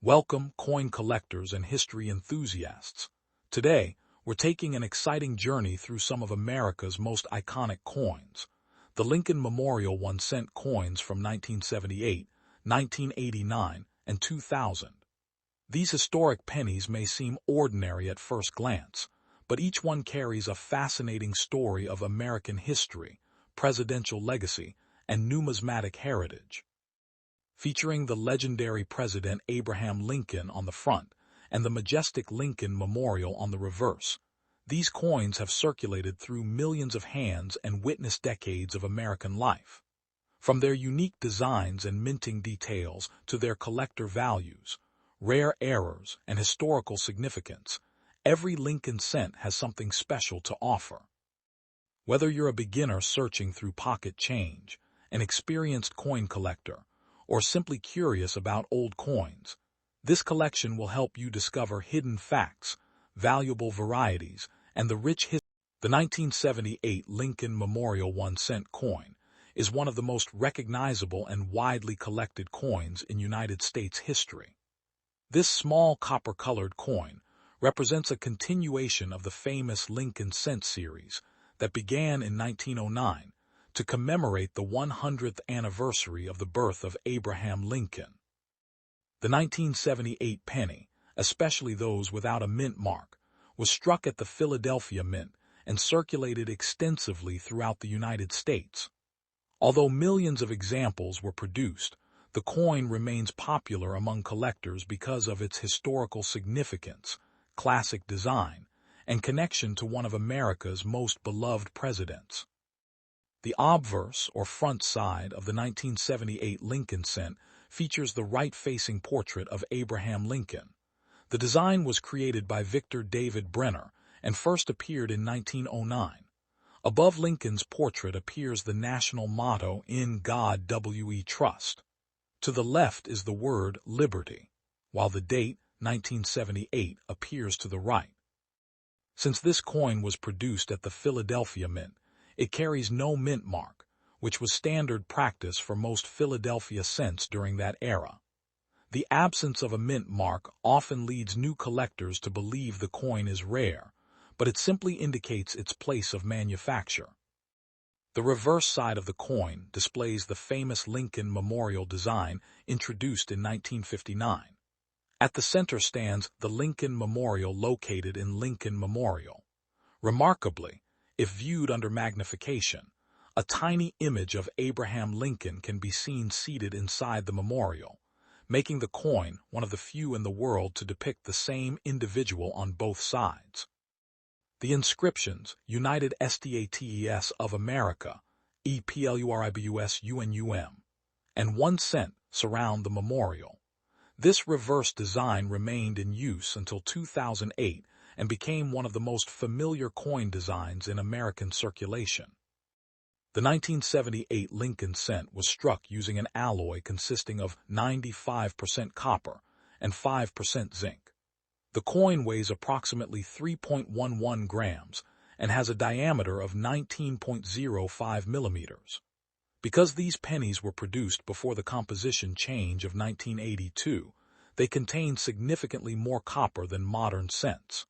Welcome, coin collectors and history enthusiasts. Today, we're taking an exciting journey through some of America's most iconic coins. The Lincoln Memorial 1-cent coins from 1978, 1989, and 2000. These historic pennies may seem ordinary at first glance, but each one carries a fascinating story of American history, presidential legacy, and numismatic heritage. Featuring the legendary President Abraham Lincoln on the front and the majestic Lincoln Memorial on the reverse, these coins have circulated through millions of hands and witnessed decades of American life. From their unique designs and minting details to their collector values, rare errors, and historical significance, every Lincoln cent has something special to offer. Whether you're a beginner searching through pocket change, an experienced coin collector, or simply curious about old coins, this collection will help you discover hidden facts, valuable varieties, and the rich history. The 1978 Lincoln Memorial 1-cent coin is one of the most recognizable and widely collected coins in United States history. This small copper-colored coin represents a continuation of the famous Lincoln cent series that began in 1909 to commemorate the 100th anniversary of the birth of Abraham Lincoln. The 1978 penny, especially those without a mint mark, was struck at the Philadelphia Mint and circulated extensively throughout the United States. Although millions of examples were produced, the coin remains popular among collectors because of its historical significance, classic design, and connection to one of America's most beloved presidents. The obverse, or front side, of the 1978 Lincoln cent features the right-facing portrait of Abraham Lincoln. The design was created by Victor David Brenner and first appeared in 1909. Above Lincoln's portrait appears the national motto, "In God We Trust." To the left is the word "Liberty," while the date, 1978, appears to the right. Since this coin was produced at the Philadelphia Mint, it carries no mint mark, which was standard practice for most Philadelphia cents during that era. The absence of a mint mark often leads new collectors to believe the coin is rare, but it simply indicates its place of manufacture. The reverse side of the coin displays the famous Lincoln Memorial design introduced in 1959. At the center stands the Lincoln Memorial located in Lincoln Memorial. Remarkably, if viewed under magnification, a tiny image of Abraham Lincoln can be seen seated inside the memorial, making the coin one of the few in the world to depict the same individual on both sides. The inscriptions, United States of America, EPLURIBUS UNUM, and 1 cent surround the memorial. This reverse design remained in use until 2008 and became one of the most familiar coin designs in American circulation. The 1978 Lincoln cent was struck using an alloy consisting of 95% copper and 5% zinc. The coin weighs approximately 3.11 grams and has a diameter of 19.05 millimeters. Because these pennies were produced before the composition change of 1982, they contain significantly more copper than modern cents.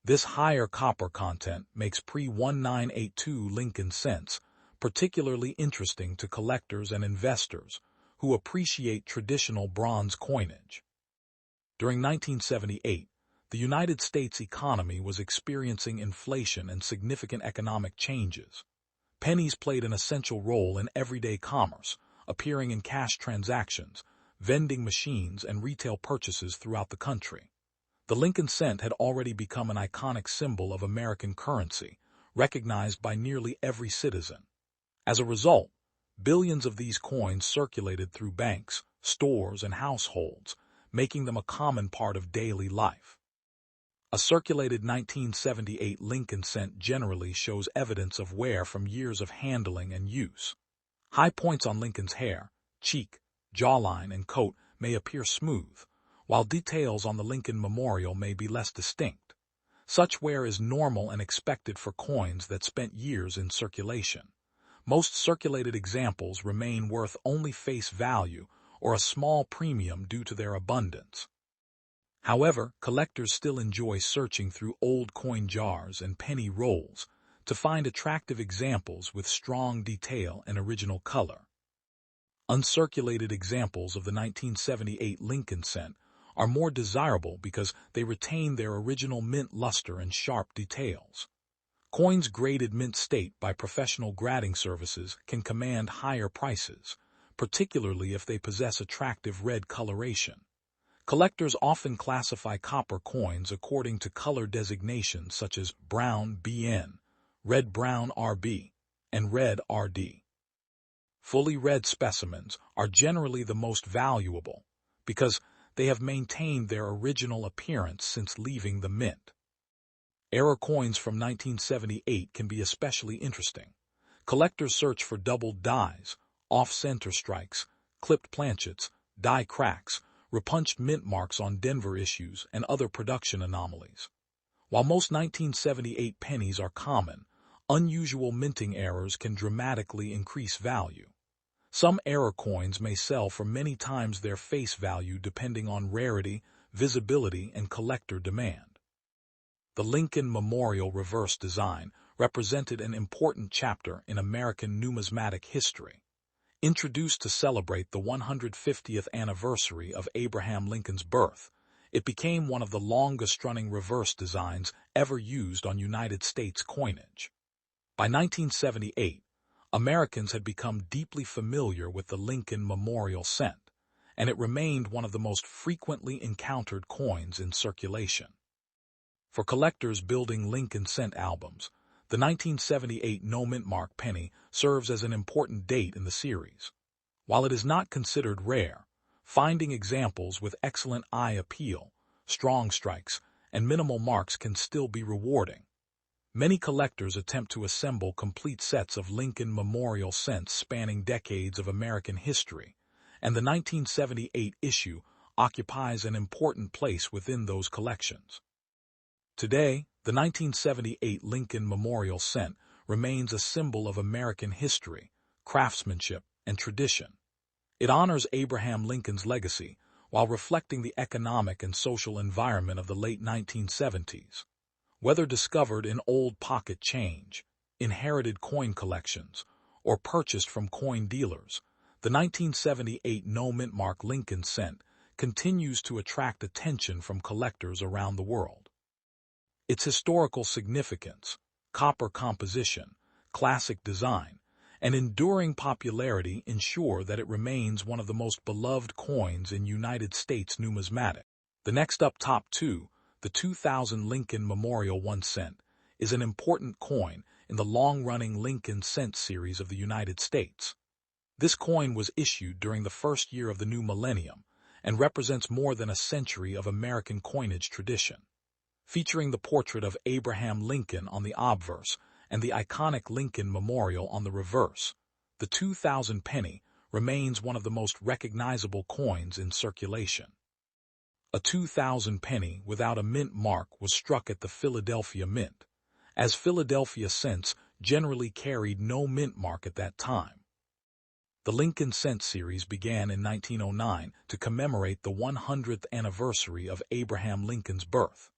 This higher copper content makes pre-1982 Lincoln cents particularly interesting to collectors and investors who appreciate traditional bronze coinage. During 1978, the United States economy was experiencing inflation and significant economic changes. Pennies played an essential role in everyday commerce, appearing in cash transactions, vending machines, and retail purchases throughout the country. The Lincoln cent had already become an iconic symbol of American currency, recognized by nearly every citizen. As a result, billions of these coins circulated through banks, stores, and households, making them a common part of daily life. A circulated 1978 Lincoln cent generally shows evidence of wear from years of handling and use. High points on Lincoln's hair, cheek, jawline, and coat may appear smooth, while details on the Lincoln Memorial may be less distinct. Such wear is normal and expected for coins that spent years in circulation. Most circulated examples remain worth only face value or a small premium due to their abundance. However, collectors still enjoy searching through old coin jars and penny rolls to find attractive examples with strong detail and original color. Uncirculated examples of the 1978 Lincoln cent are more desirable because they retain their original mint luster and sharp details. Coins graded mint state by professional grading services can command higher prices, particularly if they possess attractive red coloration. Collectors often classify copper coins according to color designations such as brown BN, red-brown RB, and red RD. Fully red specimens are generally the most valuable because they have maintained their original appearance since leaving the mint. Error coins from 1978 can be especially interesting. Collectors search for doubled dies, off-center strikes, clipped planchets, die cracks, repunched mint marks on Denver issues, and other production anomalies. While most 1978 pennies are common, unusual minting errors can dramatically increase value. Some error coins may sell for many times their face value depending on rarity, visibility, and collector demand. The Lincoln Memorial reverse design represented an important chapter in American numismatic history. Introduced to celebrate the 150th anniversary of Abraham Lincoln's birth, it became one of the longest-running reverse designs ever used on United States coinage. By 1978, Americans had become deeply familiar with the Lincoln Memorial cent, and it remained one of the most frequently encountered coins in circulation. For collectors building Lincoln cent albums, the 1978 no-mint mark penny serves as an important date in the series. While it is not considered rare, finding examples with excellent eye appeal, strong strikes, and minimal marks can still be rewarding. Many collectors attempt to assemble complete sets of Lincoln Memorial cents spanning decades of American history, and the 1978 issue occupies an important place within those collections. Today, the 1978 Lincoln Memorial cent remains a symbol of American history, craftsmanship, and tradition. It honors Abraham Lincoln's legacy while reflecting the economic and social environment of the late 1970s. Whether discovered in old pocket change, inherited coin collections, or purchased from coin dealers, the 1978 no-mint mark Lincoln cent continues to attract attention from collectors around the world. Its historical significance, copper composition, classic design, and enduring popularity ensure that it remains one of the most beloved coins in United States numismatics. The next up top two, the 2000 Lincoln Memorial 1 cent, is an important coin in the long-running Lincoln cent series of the United States. This coin was issued during the first year of the new millennium and represents more than a century of American coinage tradition. Featuring the portrait of Abraham Lincoln on the obverse and the iconic Lincoln Memorial on the reverse, the 2000 penny remains one of the most recognizable coins in circulation. A 2000 penny without a mint mark was struck at the Philadelphia Mint, as Philadelphia cents generally carried no mint mark at that time. The Lincoln cent series began in 1909 to commemorate the 100th anniversary of Abraham Lincoln's birth.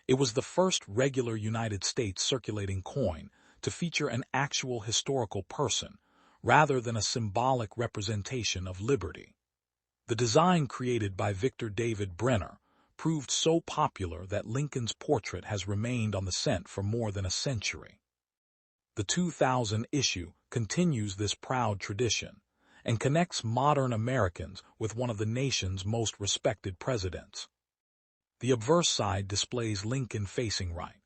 It was the first regular United States circulating coin to feature an actual historical person, rather than a symbolic representation of liberty. The design created by Victor David Brenner proved so popular that Lincoln's portrait has remained on the cent for more than a century. The 2000 issue continues this proud tradition and connects modern Americans with one of the nation's most respected presidents. The obverse side displays Lincoln facing right.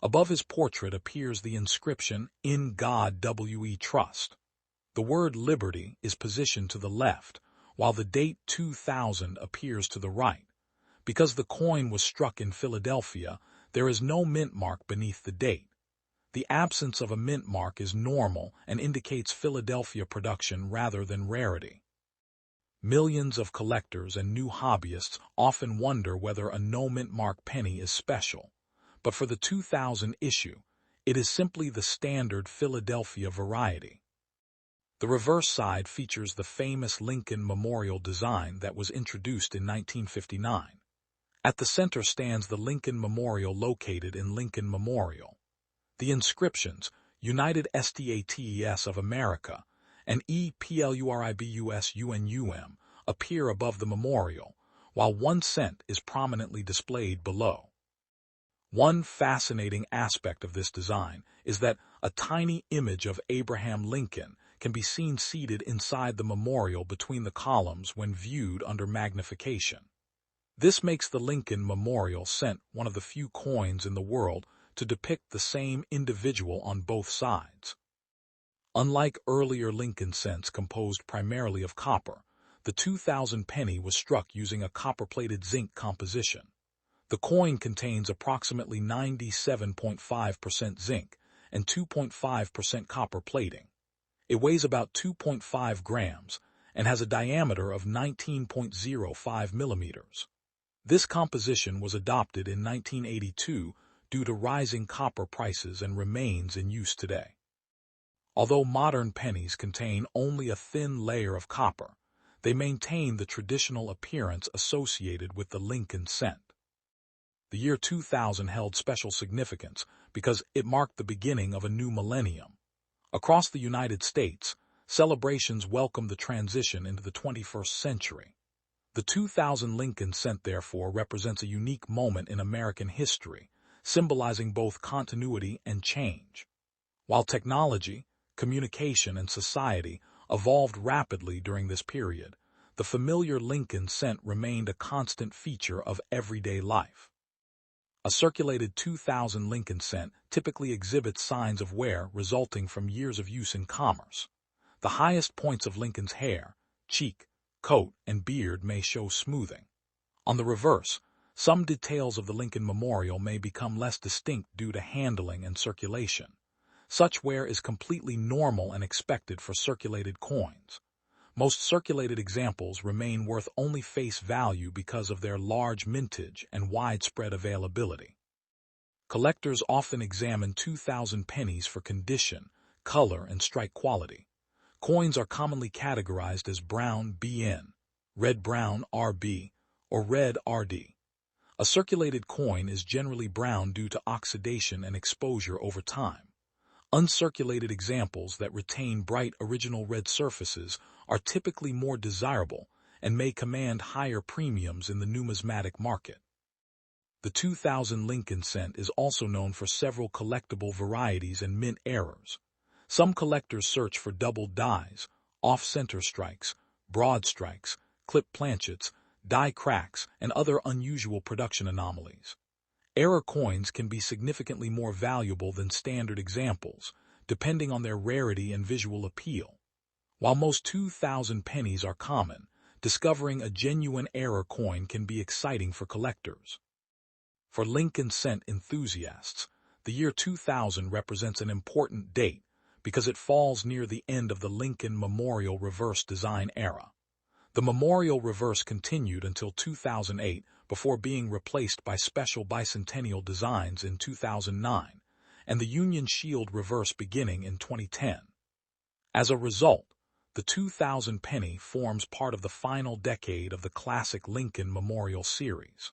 Above his portrait appears the inscription, "In God We Trust." The word liberty is positioned to the left, while the date 2000 appears to the right. Because the coin was struck in Philadelphia, there is no mint mark beneath the date. The absence of a mint mark is normal and indicates Philadelphia production rather than rarity. Millions of collectors and new hobbyists often wonder whether a no-mint mark penny is special, but for the 2000 issue, it is simply the standard Philadelphia variety. The reverse side features the famous Lincoln Memorial design that was introduced in 1959. At the center stands the Lincoln Memorial located in Lincoln Memorial. The inscriptions, United States of America and EPLURIBUS UNUM, appear above the memorial, while 1 cent is prominently displayed below. One fascinating aspect of this design is that a tiny image of Abraham Lincoln can be seen seated inside the memorial between the columns when viewed under magnification. This makes the Lincoln Memorial Cent one of the few coins in the world to depict the same individual on both sides. Unlike earlier Lincoln cents composed primarily of copper, the 2000 penny was struck using a copper-plated zinc composition. The coin contains approximately 97.5% zinc and 2.5% copper plating. It weighs about 2.5 grams and has a diameter of 19.05 millimeters. This composition was adopted in 1982 due to rising copper prices and remains in use today. Although modern pennies contain only a thin layer of copper, they maintain the traditional appearance associated with the Lincoln cent. The year 2000 held special significance because it marked the beginning of a new millennium. Across the United States, celebrations welcomed the transition into the 21st century. The 2000 Lincoln cent, therefore, represents a unique moment in American history, symbolizing both continuity and change. While technology, communication, and society evolved rapidly during this period, the familiar Lincoln cent remained a constant feature of everyday life. A circulated 2000 Lincoln cent typically exhibits signs of wear resulting from years of use in commerce. The highest points of Lincoln's hair, cheek, coat, and beard may show smoothing. On the reverse, some details of the Lincoln Memorial may become less distinct due to handling and circulation. Such wear is completely normal and expected for circulated coins. Most circulated examples remain worth only face value because of their large mintage and widespread availability. Collectors often examine 2000 pennies for condition, color, and strike quality. Coins are commonly categorized as brown BN, red-brown RB, or red RD. A circulated coin is generally brown due to oxidation and exposure over time. Uncirculated examples that retain bright original red surfaces are typically more desirable and may command higher premiums in the numismatic market. The 2000 Lincoln cent is also known for several collectible varieties and mint errors. Some collectors search for doubled dies, off-center strikes, broad strikes, clip planchets, die cracks, and other unusual production anomalies. Error coins can be significantly more valuable than standard examples, depending on their rarity and visual appeal. While most 2000 pennies are common, discovering a genuine error coin can be exciting for collectors. For Lincoln cent enthusiasts, the year 2000 represents an important date because it falls near the end of the Lincoln Memorial reverse design era. The Memorial reverse continued until 2008 before being replaced by special bicentennial designs in 2009, and the Union Shield reverse beginning in 2010. As a result, the 2000 penny forms part of the final decade of the classic Lincoln Memorial series.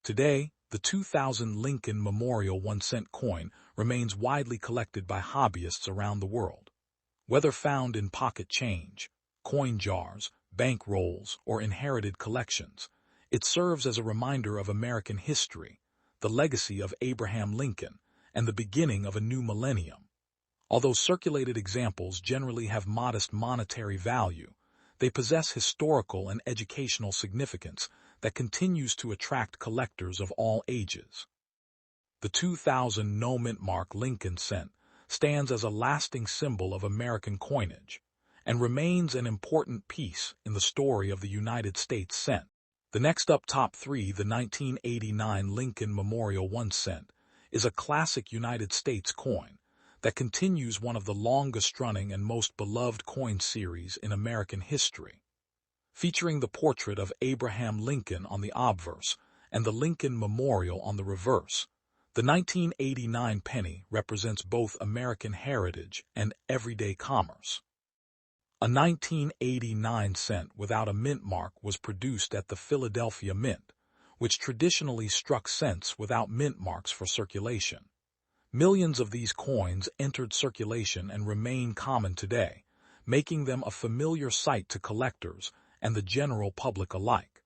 Today, the 2000 Lincoln Memorial 1 cent coin remains widely collected by hobbyists around the world. Whether found in pocket change, coin jars, bank rolls, or inherited collections, it serves as a reminder of American history, the legacy of Abraham Lincoln, and the beginning of a new millennium. Although circulated examples generally have modest monetary value, they possess historical and educational significance that continues to attract collectors of all ages. The 2000 no-mint mark Lincoln cent stands as a lasting symbol of American coinage and remains an important piece in the story of the United States cent. The next up, top 3, the 1989 Lincoln Memorial 1 cent, is a classic United States coin that continues one of the longest-running and most beloved coin series in American history. Featuring the portrait of Abraham Lincoln on the obverse and the Lincoln Memorial on the reverse, the 1989 penny represents both American heritage and everyday commerce. A 1989 cent without a mint mark was produced at the Philadelphia Mint, which traditionally struck cents without mint marks for circulation. Millions of these coins entered circulation and remain common today, making them a familiar sight to collectors and the general public alike.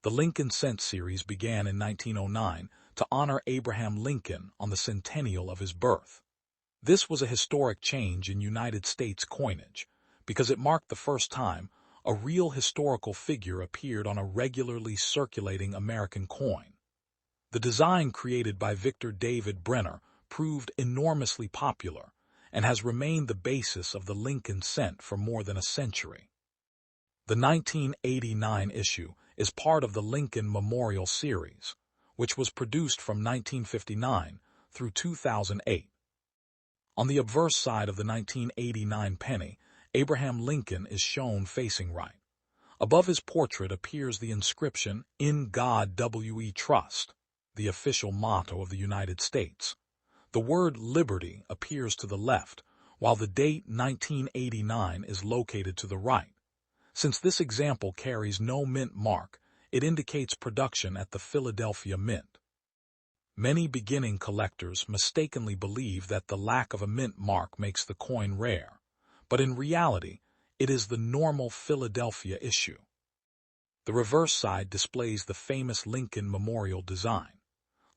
The Lincoln Cent series began in 1909 to honor Abraham Lincoln on the centennial of his birth. This was a historic change in United States coinage, because it marked the first time a real historical figure appeared on a regularly circulating American coin. The design created by Victor David Brenner proved enormously popular and has remained the basis of the Lincoln cent for more than a century. The 1989 issue is part of the Lincoln Memorial Series, which was produced from 1959 through 2008. On the obverse side of the 1989 penny, Abraham Lincoln is shown facing right. Above his portrait appears the inscription, "In God We Trust," the official motto of the United States. The word liberty appears to the left, while the date 1989 is located to the right. Since this example carries no mint mark, it indicates production at the Philadelphia Mint. Many beginning collectors mistakenly believe that the lack of a mint mark makes the coin rare, but in reality, it is the normal Philadelphia issue. The reverse side displays the famous Lincoln Memorial design.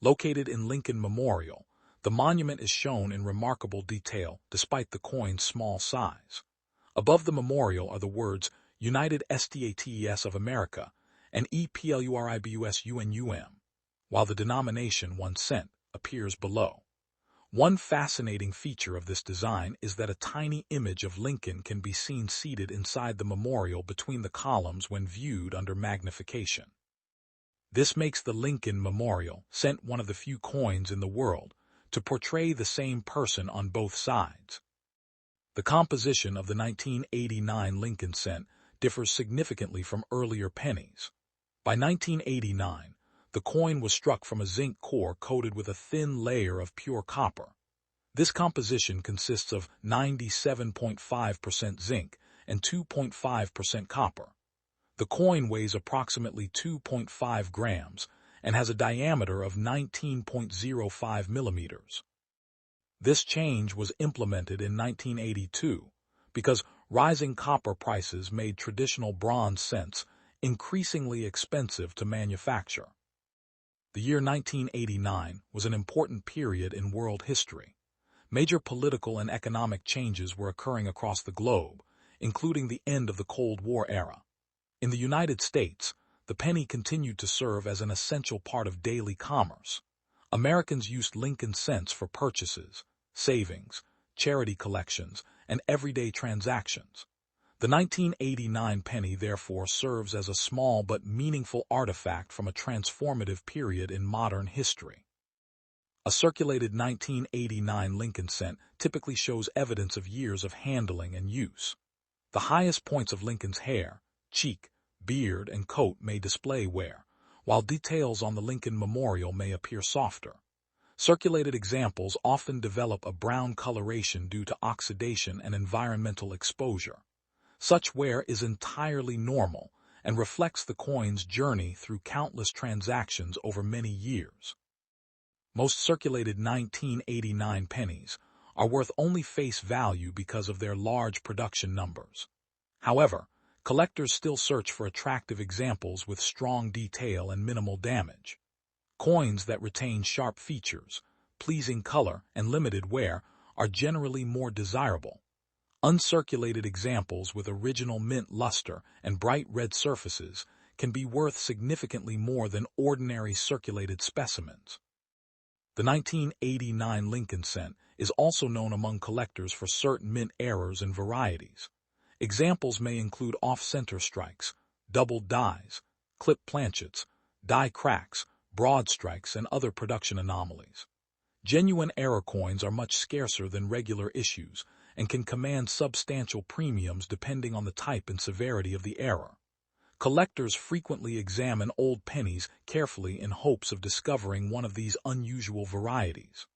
Located in Lincoln Memorial, the monument is shown in remarkable detail despite the coin's small size. Above the memorial are the words United States of America and EPLURIBUSUNUM, while the denomination 1 cent appears below. One fascinating feature of this design is that a tiny image of Lincoln can be seen seated inside the memorial between the columns when viewed under magnification. This makes the Lincoln Memorial cent one of the few coins in the world to portray the same person on both sides. The composition of the 1989 Lincoln cent differs significantly from earlier pennies. By 1989, the coin was struck from a zinc core coated with a thin layer of pure copper. This composition consists of 97.5% zinc and 2.5% copper. The coin weighs approximately 2.5 grams and has a diameter of 19.05 millimeters. This change was implemented in 1982 because rising copper prices made traditional bronze cents increasingly expensive to manufacture. The year 1989 was an important period in world history. Major political and economic changes were occurring across the globe, including the end of the Cold War era. In the United States, the penny continued to serve as an essential part of daily commerce. Americans used Lincoln cents for purchases, savings, charity collections, and everyday transactions. The 1989 penny therefore serves as a small but meaningful artifact from a transformative period in modern history. A circulated 1989 Lincoln cent typically shows evidence of years of handling and use. The highest points of Lincoln's hair, cheek, beard, and coat may display wear, while details on the Lincoln Memorial may appear softer. Circulated examples often develop a brown coloration due to oxidation and environmental exposure. Such wear is entirely normal and reflects the coin's journey through countless transactions over many years. Most circulated 1989 pennies are worth only face value because of their large production numbers. However, collectors still search for attractive examples with strong detail and minimal damage. Coins that retain sharp features, pleasing color, and limited wear are generally more desirable. Uncirculated examples with original mint luster and bright red surfaces can be worth significantly more than ordinary circulated specimens. The 1989 Lincoln cent is also known among collectors for certain mint errors and varieties. Examples may include off-center strikes, doubled dies, clip planchets, die cracks, broad strikes, and other production anomalies. Genuine error coins are much scarcer than regular issues and can command substantial premiums depending on the type and severity of the error. Collectors frequently examine old pennies carefully in hopes of discovering one of these unusual varieties.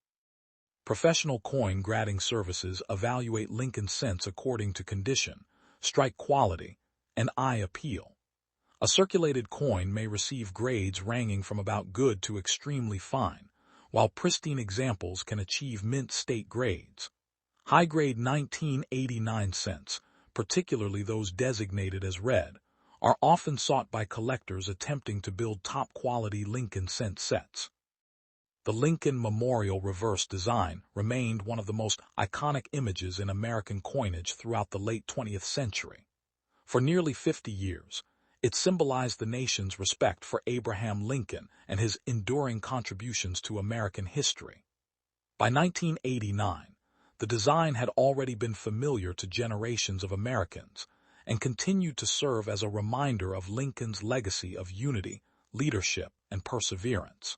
Professional coin grading services evaluate Lincoln cents according to condition, strike quality, and eye appeal. A circulated coin may receive grades ranging from about good to extremely fine, while pristine examples can achieve mint state grades. High-grade 1989 cents, particularly those designated as red, are often sought by collectors attempting to build top-quality Lincoln cent sets. The Lincoln Memorial reverse design remained one of the most iconic images in American coinage throughout the late 20th century. For nearly 50 years, it symbolized the nation's respect for Abraham Lincoln and his enduring contributions to American history. By 1989, the design had already been familiar to generations of Americans and continued to serve as a reminder of Lincoln's legacy of unity, leadership, and perseverance.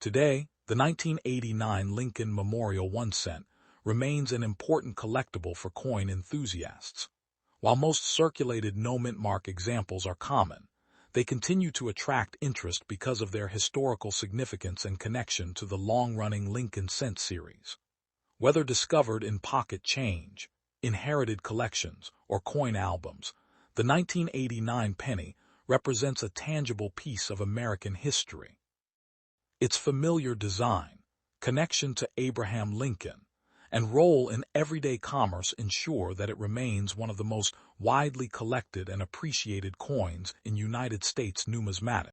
Today, the 1989 Lincoln Memorial 1 cent remains an important collectible for coin enthusiasts. While most circulated no-mint mark examples are common, they continue to attract interest because of their historical significance and connection to the long-running Lincoln cent series. Whether discovered in pocket change, inherited collections, or coin albums, the 1989 penny represents a tangible piece of American history. Its familiar design, connection to Abraham Lincoln, and role in everyday commerce ensure that it remains one of the most widely collected and appreciated coins in United States numismatics.